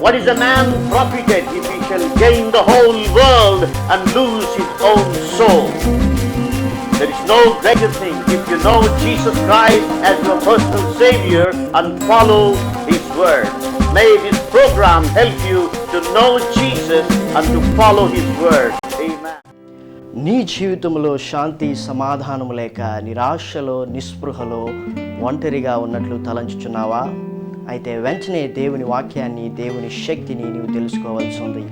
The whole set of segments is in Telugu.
What is a man profited if he shall gain the whole world and lose his own soul? There is no greater thing if you know Jesus Christ as your personal Savior and follow His word. May this program help you to know Jesus and to follow His word. Amen. నీ జీవితంలో శాంతి సమాధానము లేక నిరాశలో నిస్పృహలో ఒంటరిగా ఉన్నట్లు తలంచుచున్నావా? అయితే వెంటనే దేవుని వాక్యాన్ని, దేవుని శక్తిని నీవు తెలుసుకోవాల్సి ఉంది.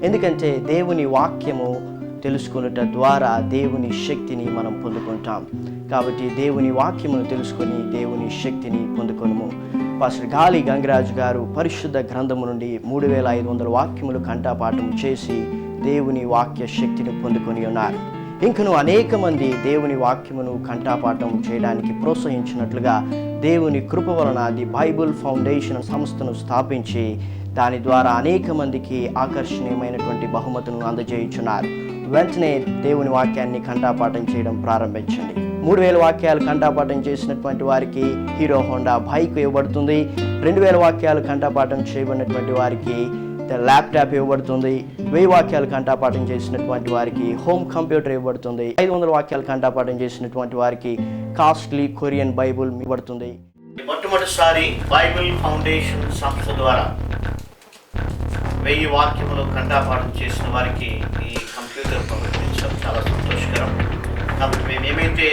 ఎందుకంటే దేవుని వాక్యము తెలుసుకున్నట ద్వారా దేవుని శక్తిని మనం పొందుకుంటాం. కాబట్టి దేవుని వాక్యమును తెలుసుకొని దేవుని శక్తిని పొందుకొనుము. పాస్టర్ గాలి గంగరాజు గారు పరిశుద్ధ గ్రంథము నుండి 3500 వాక్యములు కంఠపాఠం చేసి దేవుని వాక్య శక్తిని పొందుకొని ఉన్నారు. ఇంకను అనేక మంది దేవుని వాక్యమును కంఠపాఠం చేయడానికి ప్రోత్సహించినట్లుగా దేవుని కృప వలన ది బైబుల్ ఫౌండేషన్ సంస్థను స్థాపించి దాని ద్వారా అనేక మందికి ఆకర్షణీయమైనటువంటి బహుమతులను అందజేయుచున్నారు. వెంటనే దేవుని వాక్యాన్ని కంఠపాఠం చేయడం ప్రారంభించండి. 3000 వాక్యాలు కంఠపాఠం చేసినటువంటి వారికి హీరో హోండా బైక్ ఇవ్వబడుతుంది. 2000 వాక్యాలు కంఠపాఠం చేయబడినటువంటి వారికి ల్యాప్టాప్ ఇవ్వబడుతుంది. 1000 వాక్యాలు కంఠపాఠం చేసినటువంటి వారికి హోమ్ కంప్యూటర్ ఇవ్వబడుతుంది. 500 వాక్యాలు కంఠపాఠం చేసినటువంటి వారికి కాస్ట్లీ కొరియన్ బైబుల్ ఇవ్వబడుతుంది. మొట్టమొదటిసారి బైబిల్ ఫౌండేషన్ సంస్థ ద్వారా 1000 వాక్యములు కంఠపాఠం చేసిన వారికి ఈ కంప్యూటర్ ప్రకటించడం చాలా సంతోషకరం. కాబట్టి మేము ఏమైతే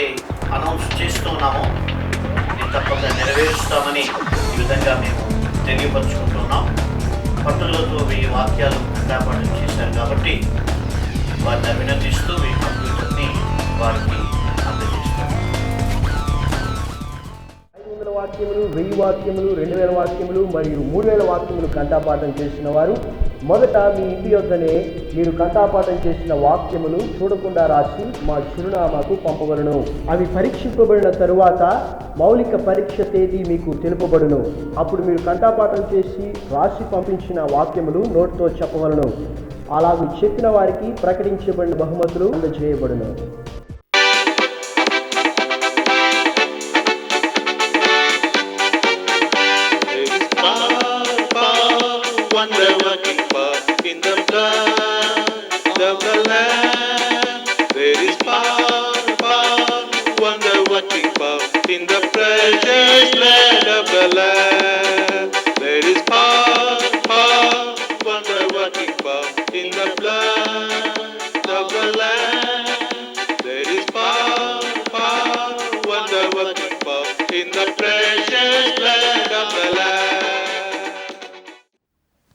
అనౌన్స్ చేస్తున్నామో ఇది తప్పక నెరవేరుస్తామని ఈ విధంగా మేము తెలియపరుచుకుంటున్నాం. పట్టులతో 1000 వాక్యాలు కంఠపాఠం చేశారు కాబట్టి వారిని అభినందిస్తూ ఈ కంప్యూటర్ని వారికి అందజేస్తాం. 500 వాక్యములు, 1000 వాక్యములు, 2000 వాక్యములు మరియు 3000 వాక్యములు కంఠపాఠం చేసిన వారు మొదట మీ ఇంటి యొద్దనే మీరు కంఠపాఠం చేసిన వాక్యములు చూడకుండా రాసి మా చిరునామాకు పంపబడును. అవి పరీక్షింపబడిన తరువాత మౌలిక పరీక్ష తేదీ మీకు తెలుపబడును. అప్పుడు మీరు కంఠపాఠం చేసి రాసి పంపించిన వాక్యములు నోటితో చెప్పవలను. అలాగూ చెప్పిన వారికి ప్రకటించబడిన బహుమతులు అందజేయబడును.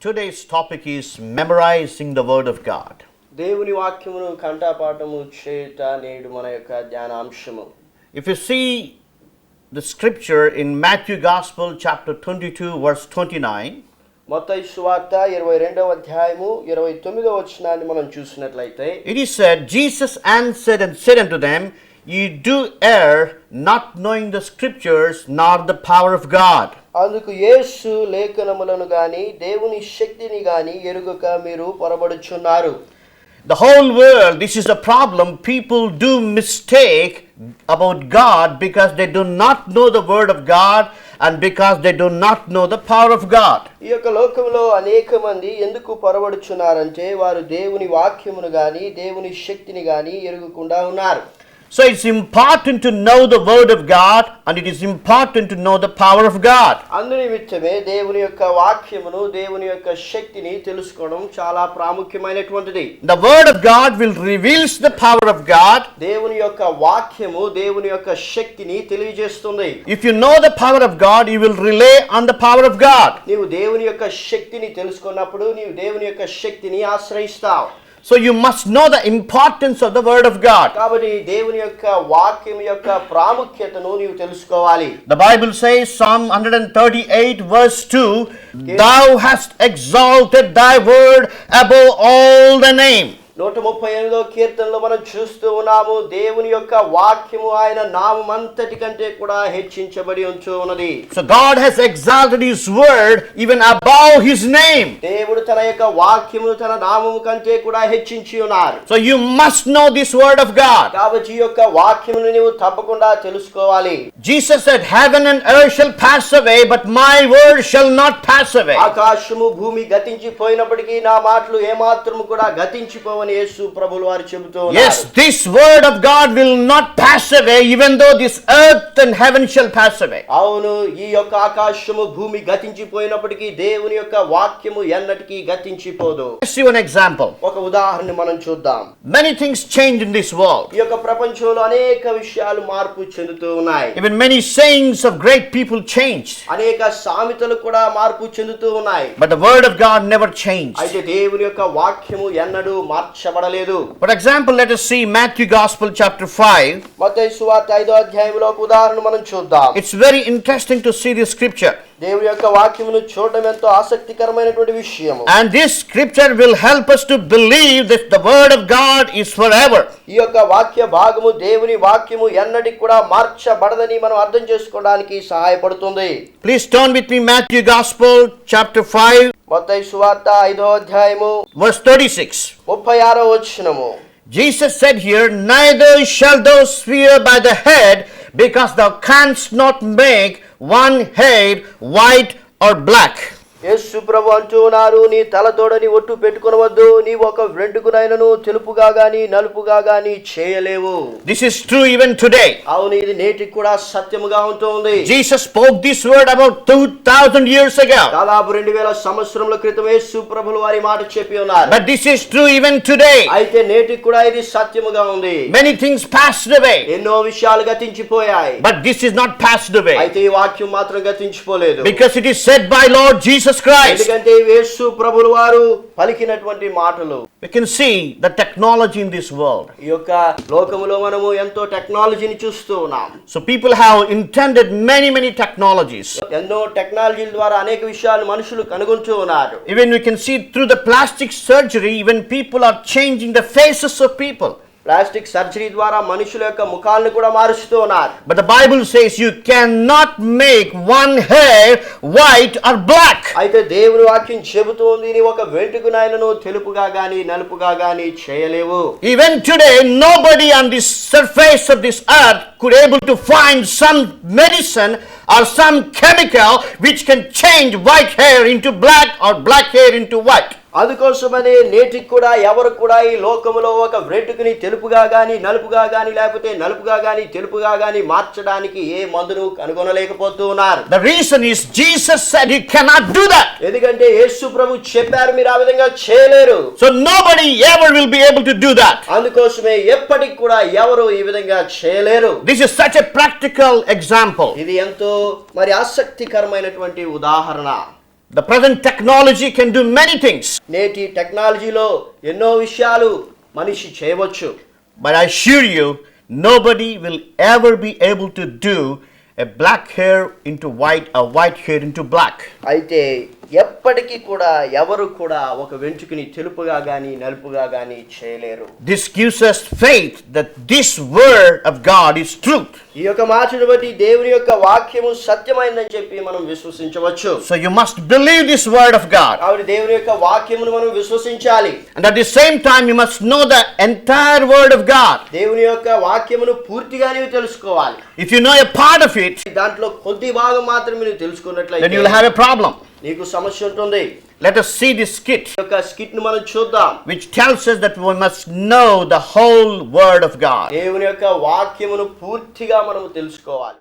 Today's topic is memorizing the word of God. దేవుని వాక్యమును కంఠపాఠము చేయుట నేడు మన యొక్క ధ్యానాంశము. If you see the scripture in Matthew Gospel chapter 22 verse 29, మత్తయి సువార్త 22వ అధ్యాయము 29వ వచనాన్ని మనం చూసినట్లయితే, it is said, Jesus answered and said unto them, Ye do err, not knowing the scriptures nor the power of God. అందుకు యేసు లేఖనములను గాని దేవుని శక్తిని గాని ఎరుగక మీరు పొరబడుచున్నారు. The whole world, this is a problem. People do mistake about God because they do not know the word of God and because they do not know the power of God. ఈ యొక్క లోకంలో అనేక మంది ఎందుకు పొరబడుచున్నారంటే వారు దేవుని వాక్యమును గాని దేవుని శక్తిని గాని ఎరుగకుండా ఉన్నారు. So it's important to know the word of God and it is important to know the power of God. అందునిమిత్తమే దేవుని యొక్క వాక్యమును దేవుని యొక్క శక్తిని తెలుసుకోవడం చాలా ప్రాముఖ్యమైనటువంటిది. The word of God will reveals the power of God. దేవుని యొక్క వాక్యము దేవుని యొక్క శక్తిని తెలియజేస్తుంది. If you know the power of God, you will rely on the power of God. నీవు దేవుని యొక్క శక్తిని తెలుసుకున్నప్పుడు నీవు దేవుని యొక్క శక్తిని ఆశ్రయిస్తావు. So you must know the importance of the word of God. కాబట్టి దేవుని యొక్క వాక్యం యొక్క ప్రాముఖ్యతను నీవు తెలుసుకోవాలి. The Bible says, Psalm 138 verse 2, Thou hast exalted thy word above all the name. 138వ కీర్తనలో మనం చూస్తూ ఉన్నాము, దేవుని యొక్క వాక్యము ఆయన నామమంతటి కంటే కూడా హెచ్చించబడి ఉంచు ఉన్నది. So God has exalted his word even above his name. దేవుడు తన యొక్క వాక్యమును తన నామము కంటే కూడా హెచ్చించి ఉన్నారు. So you must know this word of God. కాబట్టి ఈ యొక్క వాక్యమును నీవు తప్పకుండా తెలుసుకోవాలి. Jesus said, heaven and earth shall pass away, but my word shall not pass away. ఆకాశము భూమి గతించిపోయినప్పటికీ నా మాటలు ఏమాత్రము కూడా గతించిపోవని యేసు ప్రభువు వారు చెబుతూ ఉన్నారు. Yes, this word of God will not pass away, even though this earth and heaven shall pass away. అవును, ఈ యొక్క ఆకాశము భూమి గతించిపోయినప్పటికీ దేవుని యొక్క వాక్యము ఎన్నటికీ గతించిపోదు. Let's see one example. ఒక ఉదాహరణ మనం చూద్దాం. Many things change in this world. ఈ యొక్క ప్రపంచంలో అనేక విషయాలు మార్పు చెందుతూ ఉన్నాయి. Even many sayings of great people changed. అనేక సామెతలు కూడా మార్పు చెందుతూ ఉన్నాయి. But the word of God never changed. అయితే దేవుని యొక్క వాక్యము ఎన్నడూ మార్చబడలేదు. For example, let us see Matthew Gospel chapter 5. మత్తయి సువార్త 5వ అధ్యాయంలో ఒక ఉదాహరణ మనం చూద్దాం. It's very interesting to see this scripture. దేవుని యొక్క వాక్యమును చూడడం ఎంతో ఆసక్తికరమైనటువంటి విషయము. And this scripture will help us to believe that the word of God is forever. ఈ యొక్క వాక్య భాగము దేవుని వాక్యము ఎన్నటికి కూడా మార్చబడదని మనం అర్థం చేసుకోవడానికి సహాయపడుతుంది. Please turn with me Matthew Gospel chapter 5 మత్తయి సువార్త 5వ అధ్యాయము verse 36. 36వ వచనము. Jesus said here, neither shall thou swear by the head, because thou canst not make one hair white or black. యేసు ప్రభు అంటూ ఉన్నారు, నీ తలతోడని ఒట్టు పెట్టుకొనవద్దు, నీవు ఒక వెంట్రుకనైనను తెలుపుగా గాని నలుపుగా గాని చేయలేవు. This is true even today. అవును, ఇది నేటికి కూడా సత్యముగా ఉంటుంది. Jesus spoke this word about 2000 years ago. దాదాపు 2000 సంవత్సరముల క్రితం యేసు ప్రభులు వారి మాట చెప్పి ఉన్నారు. But this is true even today. అయితే నేటికి కూడా ఇది సత్యముగా ఉంది. Many things passed away, ఎన్నో విషయాలు గతించిపోయాయి. but this is not passed away, అయితే ఈ వాక్యం మాత్రం గతించిపోలేదు. because it is said by Lord Jesus Christ. ఎందుకంటే యేసు ప్రభులు వారు పలికినటువంటి మాటలు. We can see the technology in this world. ఈ యొక్క లోకములో మనము ఎంతో టెక్నాలజీని చూస్తూ ఉన్నాం. So people have intended many technologies. ఎన్నో టెక్నాలజీల ద్వారా అనేక విషయాలు మనుషులు కనుగొంటూ ఉన్నారు. Even we can see through the plastic surgery, even people are changing the faces of people. Plastic surgery ద్వారా మనుషుల యొక్క ముఖాలను కూడా మారుస్తూ ఉన్నారు. But the Bible says you cannot make one hair white or black. అయితే దేవుని వాక్యం చెబుతోంది, నీ ఒక వెంట్రుకనైనను తెలుపుగా గాని నలుపుగా గాని చేయలేవు. Even today, nobody on this surface of this earth could able to find some medicine or some chemical which can change white hair into black or black hair into white. అందుకోసమనే నేటికి కూడా ఎవరు కూడా ఈ లోకములో ఒక వెంట్రుకని తెలుపుగా గాని నలుపుగా గాని లేకపోతే నలుపుగా గాని తెలుపుగా గాని మార్చడానికి ఏ మందును కనుగొనలేకపోతూ ఉన్నారు. The reason is Jesus said you cannot do that. ఎందుకంటే యేసు ప్రభు చెప్పారు, మీరు ఆ విధంగా చేయలేరు. So nobody ever will be able to do that. అందుకోసమే ఎప్పటికి కూడా ఎవరు ఈ విధంగా చేయలేరు. This is such a practical example. ఇది ఎంతో మరి ఆసక్తికరమైనటువంటి ఉదాహరణ. The present technology can do many things. నేటి టెక్నాలజీలో ఎన్నో విషయాలు మనిషి చేయవచ్చు. But I assure you, nobody will ever be able to do a black hair into white, a white hair into black. అయితే ఎప్పటికీ కూడా ఎవరు కూడా ఒక వెంట్రుకని తెలుపుగా గాని నలుపుగా గాని చేయలేరు. This gives us faith that this word of God is truth. ఈ యొక్క మాటను బట్టి దేవుని యొక్క వాక్యము సత్యమైందని చెప్పి మనం విశ్వసించవచ్చు. So you must believe this word of God. కాబట్టి దేవుని యొక్క వాక్యమును మనం విశ్వసించాలి. And at the same time you must know the entire word of God. దేవుని యొక్క వాక్యమును పూర్తిగా నీవు తెలుసుకోవాలి. If you know a part of it, దాంట్లో కొద్ది భాగం మాత్రమే నీవు then తెలుసుకున్నట్లయితే you will have a problem. నీకు సమస్య ఉంటుంది. Let us see this skit, ఈ యొక్క స్కిట్ ను మనం చూద్దాం. which tells us that we must know the whole word of God. దేవుని యొక్క వాక్యమును పూర్తిగా మనం తెలుసుకోవాలి.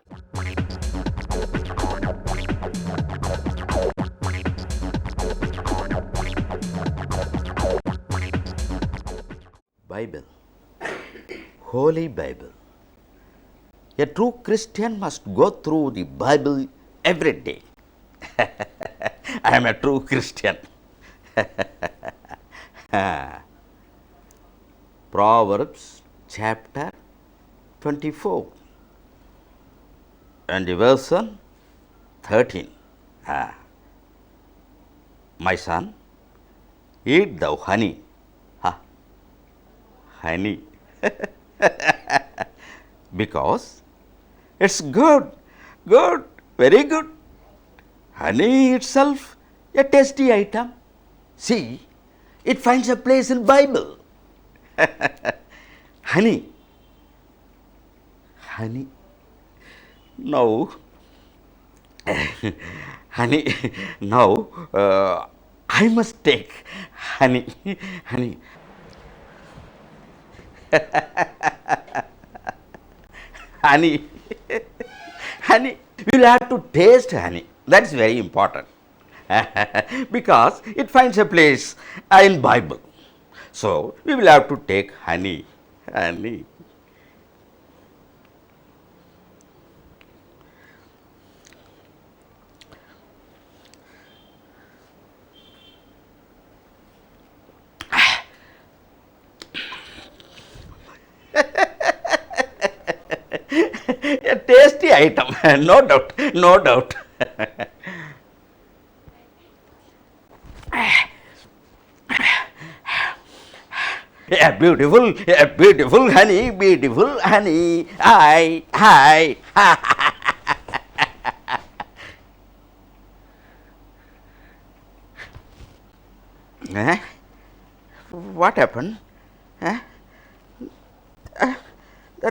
Bible, Holy Bible. A true Christian must go through the Bible every day. I am a true Christian. Proverbs chapter 24 and the verse 13. My son, eat thou honey honey. Because it's good, good, very good. Honey itself a tasty item. See, it finds a place in Bible. Honey, honey. Now, honey. Now, I must take honey, honey. Honey, honey. We will have to taste honey. That's very important. Because it finds a place in Bible. So we will have to take honey, honey. A tasty item, no doubt, no doubt. A beautiful honey, beautiful honey. Hi. What happened? There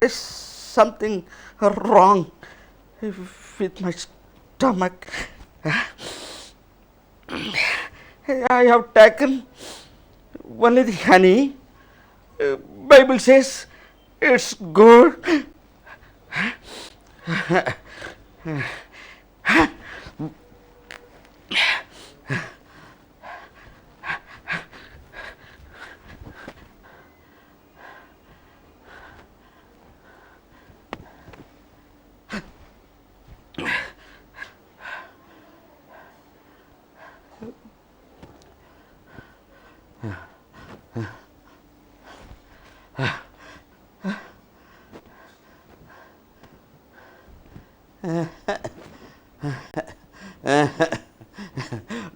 is something wrong with my stomach. I have taken only the honey. Bible says it's good.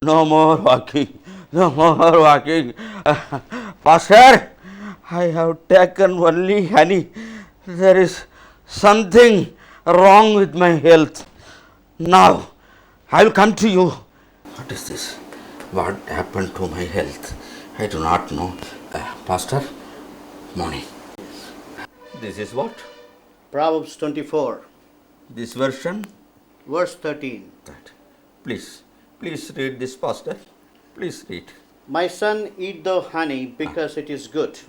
No more walking, no more walking. Pastor, I have taken only honey. There is something wrong with my health. Now, I will come to you. What is this? What happened to my health? I do not know. Pastor, morning. This is what? Proverbs 24, This version? verse 13. That. Please read this, Pastor. Please read. My son, eat the honey because it is good.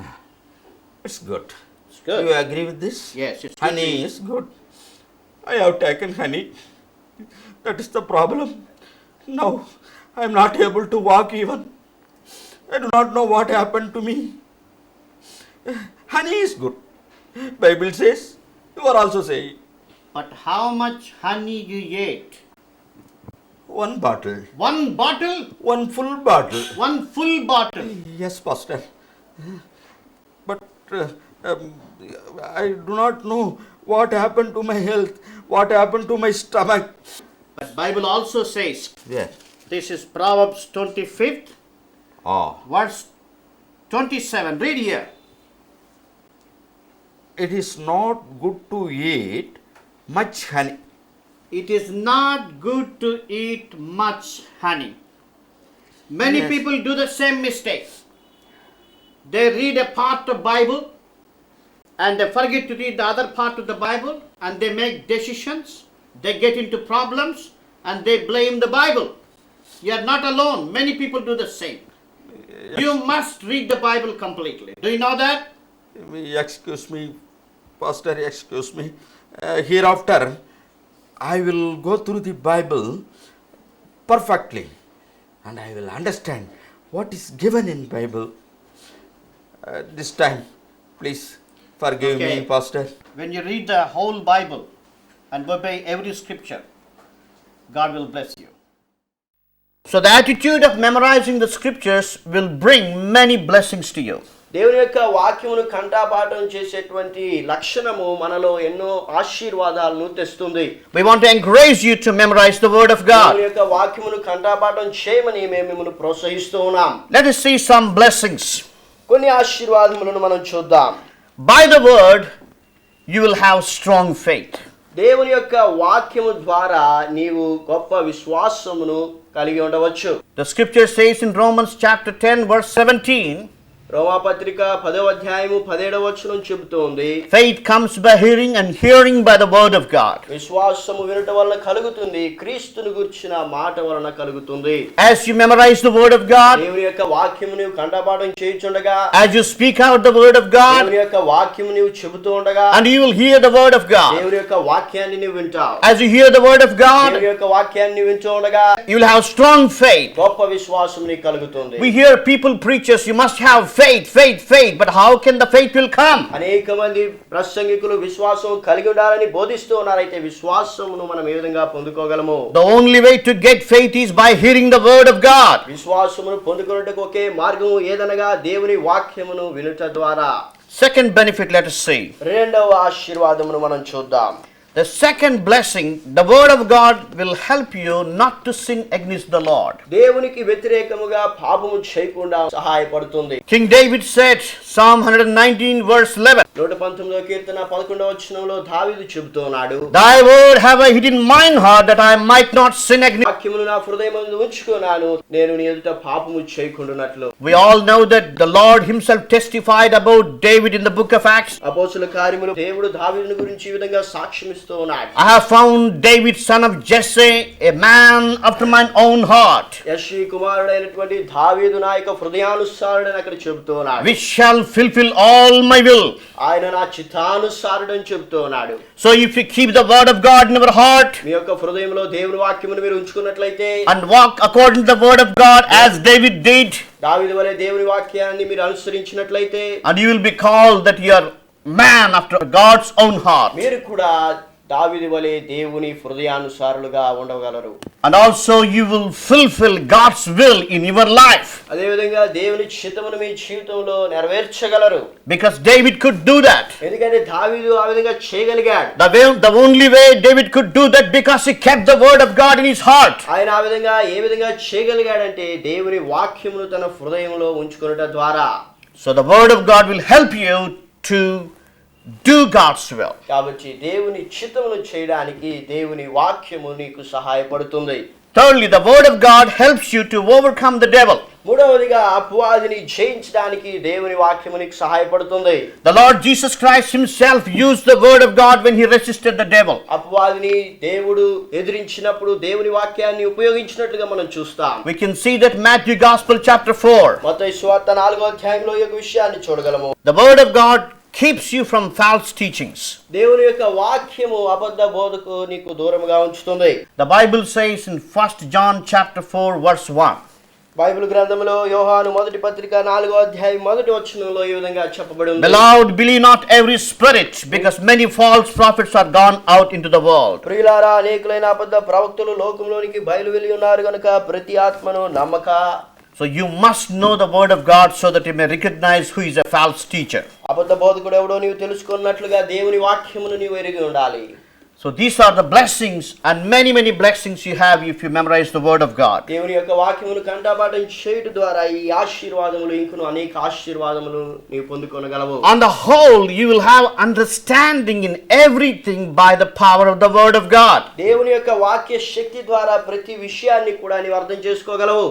It's good. It's good. You agree with this? Yes, it's good. Honey is good. I have taken honey. That is the problem. Now I am not able to walk even. I do not know what happened to me. Honey is good. Bible says. You are also saying. But how much honey you ate? One bottle. One bottle? One full bottle. One full bottle. Yes, Pastor. But I do not know what happened to my health, what happened to my stomach. But Bible also says, Yeah. this is Proverbs 25th, Oh. verse 27. Read here. It is not good to eat much honey. It is not good to eat much honey. Many Yes. people do the same mistake. They read a part of Bible and they forget to read the other part of the Bible and they make decisions. They get into problems and they blame the Bible. You are not alone. Many people do the same. You must read the Bible completely. Do you know that? Excuse me, Pastor, excuse me. Hereafter, I will go through the Bible perfectly and I will understand what is given in Bible. This time, please forgive Okay. me, Pastor. When you read the whole Bible and obey every scripture, God will bless you. So the attitude of memorizing the scriptures will bring many blessings to you. దేవుని యొక్క వాక్యమును కంఠపాఠం చేసేటువంటి లక్షణము మనలో ఎన్నో ఆశీర్వాదాలను తెస్తుంది. We want to encourage you to memorize the word of God. దేవుని యొక్క వాక్యమును కంఠపాఠం చేయమని మేము మిమ్మల్ని ప్రోత్సహిస్తూ ఉన్నాం. Let us see some blessings. కొన్ని ఆశీర్వాదములను మనం చూద్దాం. By the word, you will have strong faith. దేవుని యొక్క వాక్యము ద్వారా నీవు గొప్ప విశ్వాసమును కలిగి ఉండవచ్చు. The scripture says in Romans chapter 10 verse 17, రోమాపత్రిక 10వ అధ్యాయము 17వ వచనం చెబుతోంది, faith comes by hearing and hearing by the word of God. విశ్వాసము వినుట వలన కలుగుతుంది, క్రీస్తును గురించిన మాట వలన కలుగుతుంది. As you memorize the word of God, దేవుని యొక్క వాక్యము నీవు కంఠపాఠం చేయుచుండగా, as you speak out the word of God, దేవుని యొక్క వాక్యము నీవు చెబుతూ ఉండగా, and you will hear the word of God. దేవుని యొక్క వాక్యాన్ని నీవు వింటావు. As you hear the word of God, దేవుని యొక్క వాక్యాన్ని నీవు వింటూ ఉండగా you will have strong faith. గొప్ప విశ్వాసం నీకు కలుగుతుంది. We hear people preachers, you must have faith, but how can the faith will come? అనేక మంది ప్రసంగికులు విశ్వాసం కలిగి ఉండాలని బోధిస్తూ ఉన్నారు. అయితే విశ్వాసమును మనం ఏ విధంగా పొందుకోగలము? The only way to get faith is by hearing the word of God. విశ్వాసమును పొందుకొనుటకు ఒకే మార్గము ఏదనగా దేవుని వాక్యమును వినుట ద్వారా. Second benefit, let us see. రెండవ ఆశీర్వాదమును మనం చూద్దాం. The second blessing, the word of God will help you not to sin against the Lord. దేవునికి వ్యతిరేకముగా పాపము చేయకుండా సహాయపడుతుంది. King David said, Psalm 119 verse 11, 119వ కీర్తన 11వ వచనంలో దావీదు చెబుతున్నాడు, Thy word have I hid in mine heart that I might not sin against. వాక్యమును నా హృదయమందు ఉంచుకున్నాను, నేను నీ ఎదుట పాపము చేయకుండానట్లు. We all know that the Lord himself testified about David in the book of Acts. అపోస్తలుల కార్యములు దేవుడు దావీదును గురించి ఈ విధంగా సాక్ష్యం I have found David son of Jesse, a man after mine own heart, యెష్షీ కుమారుడైనటువంటి దావీదు నా యొక్క హృదయానుసారుడని అక్కడ చెబుతున్నాడు. which shall fulfill all my will. ఆయన నా చిత్తానుసారుడని చెబుతున్నాడు. So if you keep the word of God in your heart మీ యొక్క హృదయంలో దేవుని వాక్యమును మీరు ఉంచుకున్నట్లయితే, and walk according to the word of God as David did, దావీదు వలె దేవుని వాక్యాన్ని మీరు అనుసరించినట్లయితే, and you will be called that you are man after God's own heart. మీరు కూడా దావీదు వలె దేవుని హృదయానుసారులుగా ఉండగలరు. And also you will fulfill God's will in your life. అదే విధంగా దేవుని చిత్తమును మీ జీవితంలో నెరవేర్చగలరు. Because David could do that. ఎందుకంటే దావీదు ఆ విధంగా చేయగలిగాడు. The only way David could do that because he kept the word of God in his heart. ఆయన ఆ విధంగా ఏ విధంగా చేయగలిగాడంటే దేవుని వాక్యమును తన హృదయంలో ఉంచుకొనుట ద్వారా. So the word of God will help you to do God's will. కాబట్టి దేవుని చిత్తమును చేయడానికి దేవుని వాక్యము నీకు సహాయపడుతుంది. Thirdly, the word of God helps you to overcome the devil. మూడవదిగా అపవాదిని జయించడానికి దేవుని వాక్యము నీకు సహాయపడుతుంది. The Lord Jesus Christ himself used the word of God when he resisted the devil. అపవాదిని దేవుడు ఎదిరించినప్పుడు దేవుని వాక్యాన్ని ఉపయోగించినట్లుగా మనం చూస్తాం. We can see that Matthew Gospel chapter 4. మత్తయి సువార్త 4వ అధ్యాయంలో ఈ విషయాన్ని చూడగలము. The word of God keeps you from false teachings. దేవుని యొక్క వాక్యము అబద్ధ బోధకు నీకు దూరముగా ఉంచుతుంది. The Bible says in 1 John chapter 4 verse 1. Bible గ్రంథంలో యోహాను మొదటి పత్రిక 4వ అధ్యాయం మొదటి వచనంలో ఈ విధంగా చెప్పబడి ఉంది. Beloved, believe not every spirit, because many false prophets are gone out into the world. ప్రియులారా, అనేకులైన అబద్ధ ప్రవక్తలు లోకంలోనికి బయలు వెళ్లి ఉన్నారు గనుక ప్రతి ఆత్మను నమ్మక. So you must know the word of God so that you may recognize who is a false teacher. అబద్ధ బోధకుడు ఎవడో నీవు తెలుసుకున్నట్లుగా దేవుని వాక్యమును నీవు ఎరిగి ఉండాలి. So these are the blessings, and many blessings you have if you memorize the word of God. దేవుని యొక్క వాక్యమును కంఠపాఠం చేయుట ద్వారా ఈ ఆశీర్వాదములు ఇంకను అనేక ఆశీర్వాదములు నీవు పొందుకొనగలవు. On the whole, you will have understanding in everything by the power of the word of God. దేవుని యొక్క వాక్య శక్తి ద్వారా ప్రతి విషయాన్ని కూడా నీవు అర్థం చేసుకోగలవు.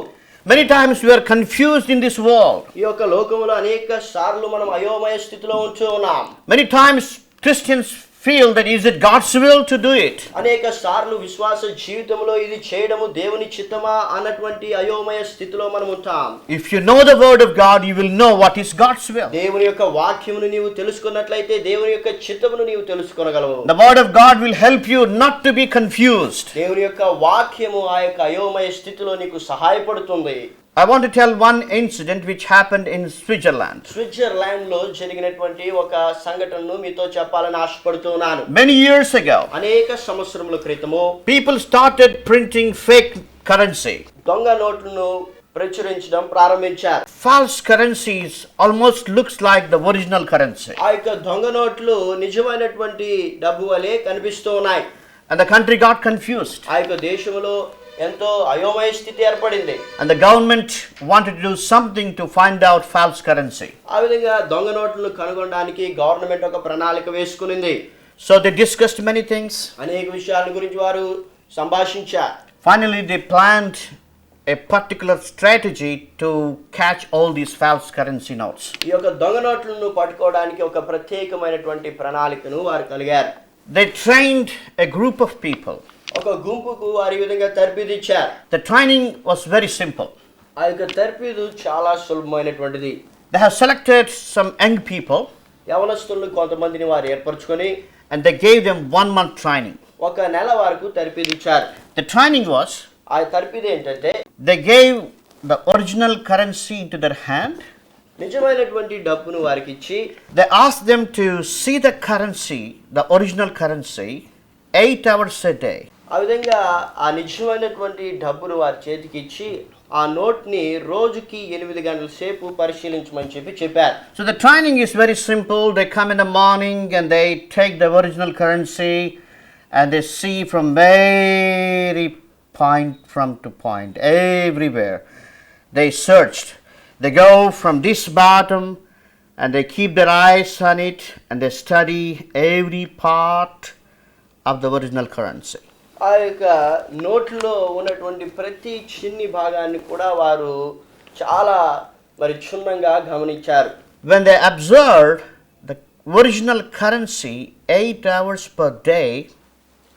Many times we are confused in this world. ఈ యొక్క లోకములో అనేక సార్లు మనం అయోమయ స్థితిలో ఉంటూ ఉన్నాం. Many times Christians feel that is it God's will to do it. అనేక సార్లు విశ్వాస జీవితంలో ఇది చేయడము దేవుని చిత్తమా అన్నటువంటి అయోమయ స్థితిలో మనం ఉంటాం. If you know the word of God, you will know what is God's will. దేవుని యొక్క వాక్యమును నీవు తెలుసుకున్నట్లయితే దేవుని యొక్క చిత్తమును నీవు తెలుసుకొనగలవు. The word of God will help you not to be confused. దేవుని యొక్క వాక్యము ఆ యొక్క అయోమయ స్థితిలో నీకు సహాయపడుతుంది. I want to tell one incident which happened in Switzerland. Switzerland లో జరిగినటువంటి ఒక సంఘటనను మీతో చెప్పాలని ఆశపడుతున్నాను. Many years ago, అనేక సంవత్సరముల క్రితము people started printing fake currency. దొంగ నోట్లను ప్రచురించడం ప్రారంభించారు. False currencies almost looks like the original currency. ఆ యొక్క దొంగ నోట్లు నిజమైనటువంటి డబ్బు వలె కనిపిస్తూ ఉన్నాయి. And the country got confused. ఆ యొక్క దేశంలో ఎంతో అయోమయ స్థితి ఏర్పడింది. And the government wanted to do something to find out false currency. ఆ విధంగా దొంగ నోట్లను కనుగొనడానికి గవర్నమెంట్ ఒక ప్రణాళిక వేసుకునింది. So they discussed many things. అనేక విషయాల గురించి వారు సంభాషించారు. Finally, they planned a particular strategy to catch all these false currency notes. ఈ యొక్క దొంగ నోట్లను పట్టుకోవడానికి ఒక ప్రత్యేకమైనటువంటి ప్రణాళికను వారు కలిగారు. They trained a group of people. ఒక గుంపుకు వారి విధంగా తర్బీదు ఇచ్చారు. The training was very simple. ఆ యొక్క తర్బీదు చాలా సులభమైనటువంటిది. They have selected some young people యవనస్తులను కొంతమందిని వారు ఏర్పరచుకొని and they gave them 1 month training. ఒక నెల వరకు తర్బీదు ఇచ్చారు. The training was, ఆ తర్బీదు ఏంటంటే they gave the original currency into their hand. నిజమైనటువంటి డబ్బును వారికి ఇచ్చి They asked them to see the currency, the original currency, 8 hours a day. ఆ విధంగా ఆ నిజమైనటువంటి డబ్బును వారి చేతికి ఇచ్చి ఆ నోట్ని రోజుకి 8 గంటల సేపు పరిశీలించమని చెప్పారు. So the training is very simple. They come in the morning and they take the original currency and they see from very point to point, everywhere. They searched. They go from this bottom and they keep their eyes on it and they study every part of the original currency. ఆ యొక్క నోట్లో ఉన్నటువంటి ప్రతి చిన్ని భాగాన్ని కూడా వారు చాలా మరి క్షుణ్ణంగా గమనించారు. When they observed the original currency 8 hours per day,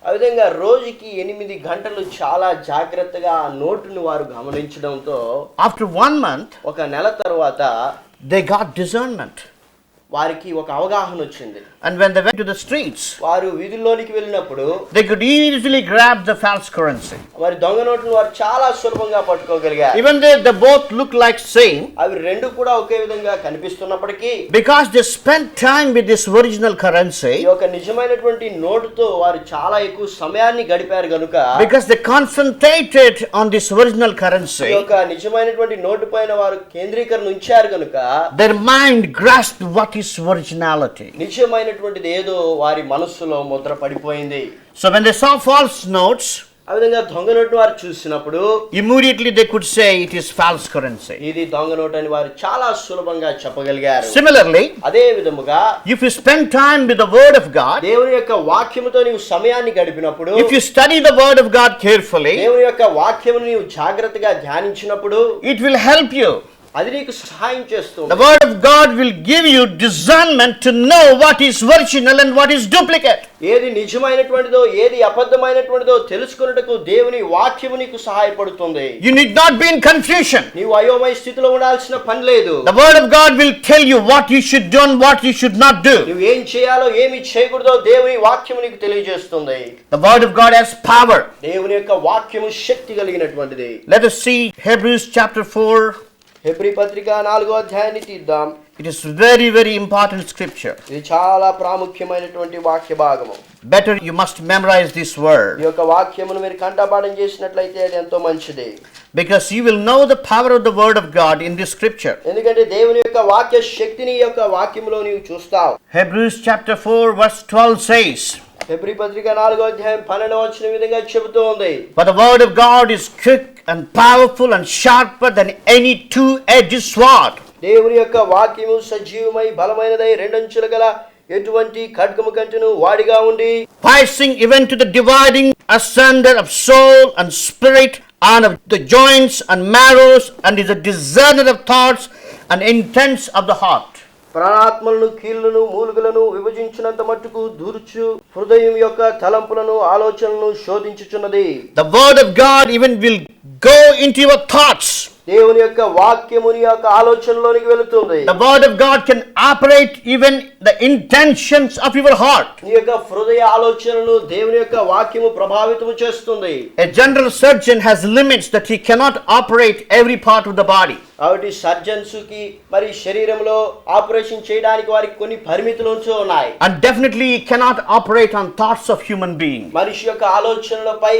ఆ విధంగా రోజుకి 8 గంటలు చాలా జాగ్రత్తగా ఆ నోటును వారు గమనించడంతో after 1 month, ఒక నెల తర్వాత they got discernment. వారికి ఒక అవగాహన వచ్చింది. And when they went to the streets, వారు వీధుల్లోనికి వెళ్ళినప్పుడు they could easily grab the false currency. వారి దొంగ నోట్లను వారు చాలా సులభంగా పట్టుకోగలిగారు. Even though they both look like same, అవి రెండు కూడా ఒకే విధంగా కనిపిస్తున్నప్పటికీ because they spent time with this original ఈ currency, యొక్క నిజమైనటువంటి నోటుతో వారు చాలా ఎక్కువ సమయాన్ని గడిపారు గనుక because they concentrated on this original ఈ currency, యొక్క నిజమైనటువంటి నోటు పైన వారు కేంద్రీకరణ ఉంచారు గనుక their mind grasped what is originality. నిజమైనటువంటిది ఏదో వారి మనస్సులో ముద్ర పడిపోయింది. So when they saw false notes, ఆ విధంగా దొంగ నోటు వారు చూసినప్పుడు immediately they could say it is false currency. ఇది దొంగ నోటు అని వారు చాలా సులభంగా చెప్పగలిగారు. Similarly, అదే విధముగా if you spend time with the word of God, దేవుని యొక్క వాక్యముతో నీవు సమయాన్ని గడిపినప్పుడు if you study the word of God carefully, దేవుని యొక్క వాక్యమును నీవు జాగ్రత్తగా ధ్యానించినప్పుడు it will help you. అది నీకు సహాయం చేస్తుంది. The word of God will give you discernment to know what is original and what is duplicate. ఏది నిజమైనటువంటిదో ఏది అబద్ధమైనటువంటిదో తెలుసుకొనుటకు దేవుని వాక్యము నీకు సహాయపడుతుంది. You need not be in confusion. నీవు అయోమయ స్థితిలో ఉండాల్సిన పని లేదు. The word of God will tell you what you should do and what you should not do. నువ్వు ఏం చేయాలో ఏమి చేయకూడదో దేవుని వాక్యము నీకు తెలియజేస్తుంది. The word of God has power. దేవుని యొక్క వాక్యము శక్తి కలిగినటువంటిది. Let us see Hebrews chapter 4. Hebrew పత్రిక 4వ అధ్యాయాన్ని తీద్దాం. It is very, very important scripture. ఇది చాలా ప్రాముఖ్యమైనటువంటి వాక్య భాగము. Better you must memorize this ఈ word, యొక్క వాక్యమును మీరు కంఠపాఠం చేసినట్లయితే అది ఎంతో మంచిది. because you will know the power of the word of God in this scripture. ఎందుకంటే దేవుని యొక్క వాక్య శక్తిని ఈ యొక్క వాక్యములో నీవు చూస్తావు. Hebrews chapter 4 verse 12 says, Hebrew పత్రిక 4వ అధ్యాయం 12వ వచనం విధంగా చెబుతూ ఉంది. "But the word of God is quick and powerful and sharper than any two-edged sword." దేవుని యొక్క వాక్యము సజీవమై బలమైనదై రెండంచుల గల ఎటువంటి ఖడ్గము కంటెను వాడిగా ఉండి piercing even to the dividing asunder of soul and spirit and of the joints and marrows, and is a discerner of thoughts and intents of the heart. ప్రాణాత్మలను కీళ్లను మూలుగులను విభజించినంత మట్టుకు దూర్చు హృదయం యొక్క తలంపులను ఆలోచనలను శోధించుచున్నది. The word of God even will go into your thoughts. దేవుని యొక్క వాక్యము నీ యొక్క ఆలోచనలోనికి వెళుతుంది. The word of God can operate even the intentions of your heart. నీ యొక్క హృదయ ఆలోచనలను దేవుని యొక్క వాక్యము ప్రభావితము చేస్తుంది. A general surgeon has limits that he cannot operate every part of the body. కాబట్టి సర్జన్స్ కి మరి శరీరంలో ఆపరేషన్ చేయడానికి వారికి కొన్ని పరిమితులు ఉన్నాయి. And definitely he cannot operate on thoughts of human being. మనిషి యొక్క ఆలోచనలపై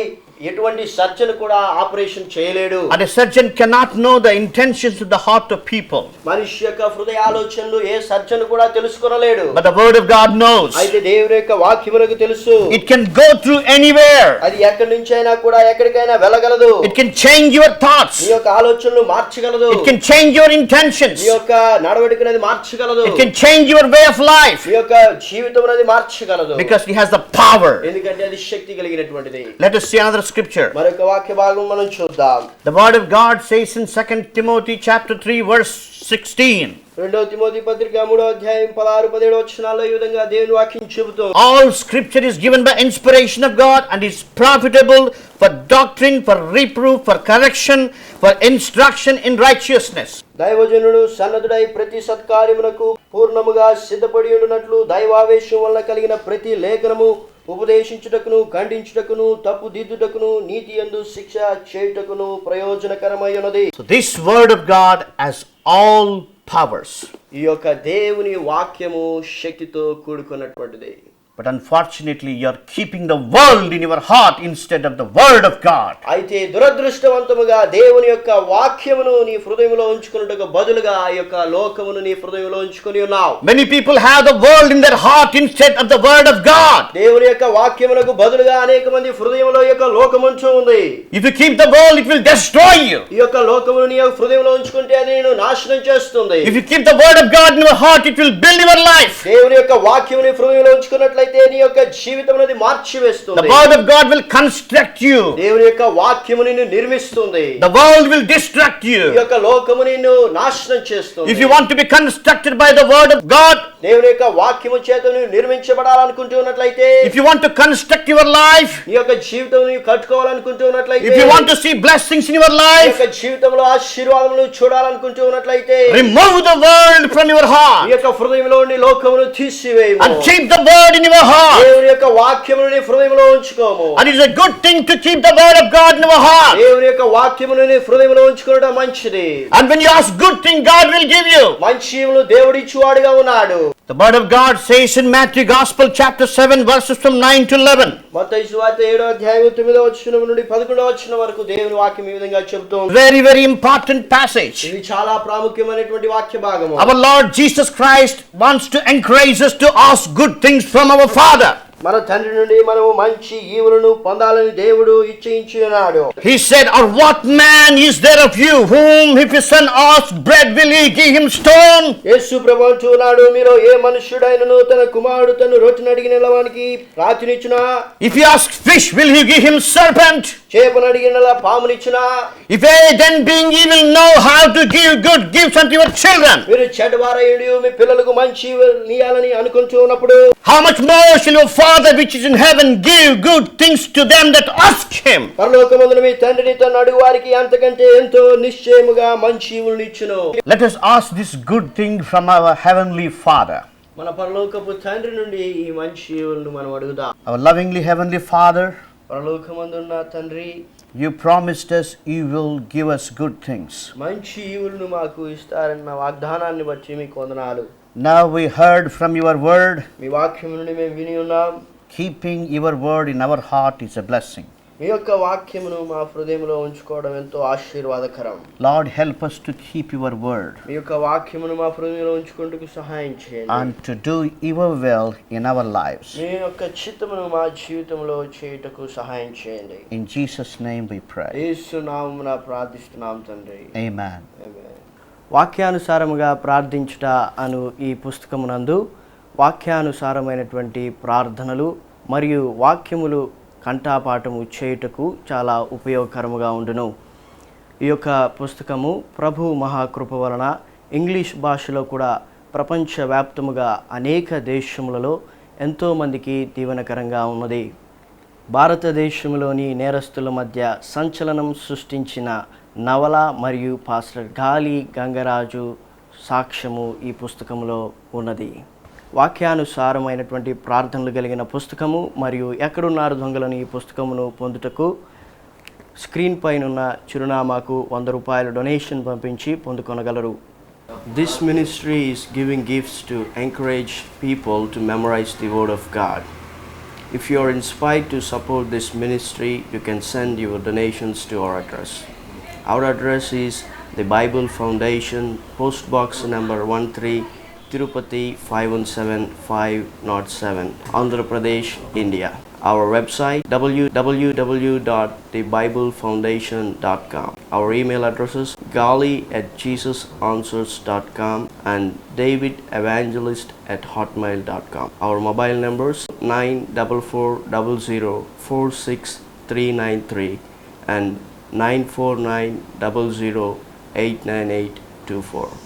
ఎటువంటి సర్జన్ కూడా ఆపరేషన్ చేయలేడు. And a surgeon cannot know the intentions of the heart of people. మనిషి యొక్క హృదయ ఆలోచనలు ఏ సర్జన్ కూడా తెలుసుకొనలేడు. But the word of God knows. అయితే దేవుని యొక్క వాక్యమునకు తెలుసు. It can go through anywhere. అది ఎక్కడి నుంచైనా కూడా ఎక్కడికైనా వెళ్ళగలదు. It can change your thoughts. నీ యొక్క ఆలోచనలు మార్చగలదు. It can change your intentions. నీ యొక్క నడవడికనేది మార్చగలదు. It can change your way of life. నీ యొక్క జీవితం అనేది మార్చగలదు. Because he has the power. ఎందుకంటే అది శక్తి కలిగినటువంటిది. Let us see another scripture. మరొక వాక్య భాగం మనం చూద్దాం. The word of God says in 2 Timothy chapter 3 verse 16. 2 Timothy పత్రిక 3వ అధ్యాయం 16-17 వచనాల్లో ఈ విధంగా దేవుని వాక్యం చెబుతోంది. All scripture is given by inspiration of God and is profitable for doctrine, for reproof, for correction, for instruction in righteousness. దైవజనుడు సన్నద్ధుడై ప్రతి సత్కార్యమునకు పూర్ణముగా సిద్ధపడి ఉండునట్లు దైవావేశం వలన కలిగిన ప్రతి లేఖనము ఉపదేశించుటకును ఖండించుటకును తప్పు దిద్దుటకును నీతి యందు శిక్ష చేయుటకును ప్రయోజనకరమై ఉన్నది. So this word of God has all powers. ఈ యొక్క దేవుని వాక్యము శక్తితో కూడుకున్నటువంటిది. But unfortunately you are keeping the world in your heart instead of the word of God. అయితే దురదృష్టవంతముగా దేవుని యొక్క వాక్యమును నీ హృదయంలో ఉంచుకొనుటకు బదులుగా ఆ యొక్క లోకమును నీ హృదయంలో ఉంచుకొని ఉన్నావు. Many people have the world in their heart instead of the word of God. దేవుని యొక్క వాక్యమునకు బదులుగా అనేక మంది హృదయంలో ఈ యొక్క లోకముంచు ఉంది. If you keep the world, it will destroy you. ఈ యొక్క లోకమును నీ యొక్క హృదయంలో ఉంచుకుంటే అది నిన్ను నాశనం చేస్తుంది. If you keep the word of God in your heart, it will build your life. దేవుని యొక్క వాక్యమును హృదయంలో ఉంచుకున్నట్లయితే నీ యొక్క జీవితం అనేది మార్చివేస్తుంది. The word of God will construct you. దేవుని యొక్క వాక్యము నిన్ను నిర్మిస్తుంది. The world will distract ఈ you. యొక్క లోకము నిన్ను నాశనం చేస్తుంది. If you want to be constructed by the word of God, దేవుని యొక్క వాక్యము చేత నువ్వు నిర్మించబడాలనుకుంటున్నట్లయితే, if you want to construct your life, నీ యొక్క జీవితం నువ్వు కట్టుకోవాలనుకుంటున్నట్లయితే, if you want to see blessings in your నీ life, యొక్క జీవితంలో ఆశీర్వాదమును చూడాలనుకుంటున్నట్లయితే, remove the world from your నీ heart యొక్క హృదయంలో నీ లోకమును తీసివేయము. and keep the word in your heart. దేవుని యొక్క వాక్యమును నీ హృదయంలో ఉంచుకోము. And it is a good thing to keep the word of God in your heart. దేవుని యొక్క వాక్యమును నీ హృదయంలో ఉంచుకోవడం మంచిది. And when you ask good thing, God will give you. మంచివులు దేవుడు ఇచ్చువాడుగా ఉన్నాడు. The word of God says in Matthew Gospel chapter 7 verses from 9 to 11. మత్తయి సువార్త 7వ అధ్యాయం 9వ వచనం నుండి 11వ వచనం వరకు దేవుని వాక్యం ఈ విధంగా చెబుతోంది. Very, very important passage. ఇది చాలా ప్రాముఖ్యమైనటువంటి వాక్య భాగము. Our Lord Jesus Christ wants to encourage us to ask good things from our Father. మన తండ్రి నుండి మనము మంచి ఈవులను పొందాలని దేవుడు ఇచ్ఛయించి ఉన్నాడు. He said, or what man is there of you whom if his son asks bread will he give him stone? యేసు ప్రభువు అంటున్నాడు, మీలో ఏ మనుష్యుడైనను తన కుమారుడు తను రొట్టెను అడిగిన వానికి రాతినిచ్చునా? If he asks fish will he give him serpent? చేపను అడిగిన పామునిచ్చునా? If they then being evil know how to give good gifts unto your children, మీరు చెడ్డవారయుడు మీ పిల్లలకు మంచి నీయాలని అనుకుంటూ ఉన్నప్పుడు, how much more shall your Father which is in heaven give good things to them that ask him? పరలోకమందున మీ తండ్రిని తన అడుగు వారికి అంతకంటే ఎంతో నిశ్చయముగా మంచి ఈవులను ఇచ్చును. Let us ask this good thing from our heavenly Father. మన పరలోకపు తండ్రి నుండి ఈ మంచి ఈవులను మనం అడుగుదాం. Our lovingly heavenly Father, పరలోకమందున్న తండ్రి, you promised us you will give us good things. మంచి ఈవులను మాకు ఇస్తారన్న వాగ్దానాన్ని బట్టి మీకు వందనాలు. Now we heard from your word. మీ వాక్యం నుండి మేము విని ఉన్నాం. Keeping your word in our heart is a blessing. మీ యొక్క వాక్యమును మా హృదయంలో ఉంచుకోవడం ఎంతో ఆశీర్వాదకరం. Lord, help us to keep your word మీ యొక్క వాక్యమును మా హృదయంలో ఉంచుకుంటూ సహాయం చేయండి. and to do your will in our lives. మీ యొక్క చిత్తమును మా జీవితంలో చేయుటకు సహాయం చేయండి. In Jesus' name we pray. యేసు నామమున ప్రార్థిస్తున్నాం తండ్రి. Amen. ఆమేన్. వాక్యానుసారముగా ప్రార్థించుట అను ఈ పుస్తకమునందు వాక్యానుసారమైనటువంటి ప్రార్థనలు మరియు వాక్యములు కంఠపాఠము చేయుటకు చాలా ఉపయోగకరముగా ఉండును. ఈ యొక్క పుస్తకము ప్రభు మహాకృప వలన ఇంగ్లీష్ భాషలో కూడా ప్రపంచవ్యాప్తముగా అనేక దేశములలో ఎంతోమందికి దీవెనకరంగా ఉన్నది. భారతదేశంలోని నేరస్తుల మధ్య సంచలనం సృష్టించిన నవల మరియు పాస్టర్ గాలి గంగరాజు సాక్ష్యము ఈ పుస్తకంలో ఉన్నది. వాక్యానుసారమైనటువంటి ప్రార్థనలు కలిగిన పుస్తకము మరియు ఎక్కడున్నారు దొంగలను ఈ పుస్తకమును పొందుటకు స్క్రీన్ పైనున్న చిరునామాకు ₹100 డొనేషన్ పంపించి పొందుకొనగలరు. This ministry is giving gifts to encourage people to memorize the word of God. If you are inspired to support this ministry, you can send your donations to our address. Our address is the Bible Foundation, Post Box number 13, Tirupati 517507, Andhra Pradesh, India. Our website www.thebiblefoundation.com. Our email addresses gali@jesusanswers.com and davidevangelist@hotmail.com. Our mobile numbers 94400469393 and 94900898824.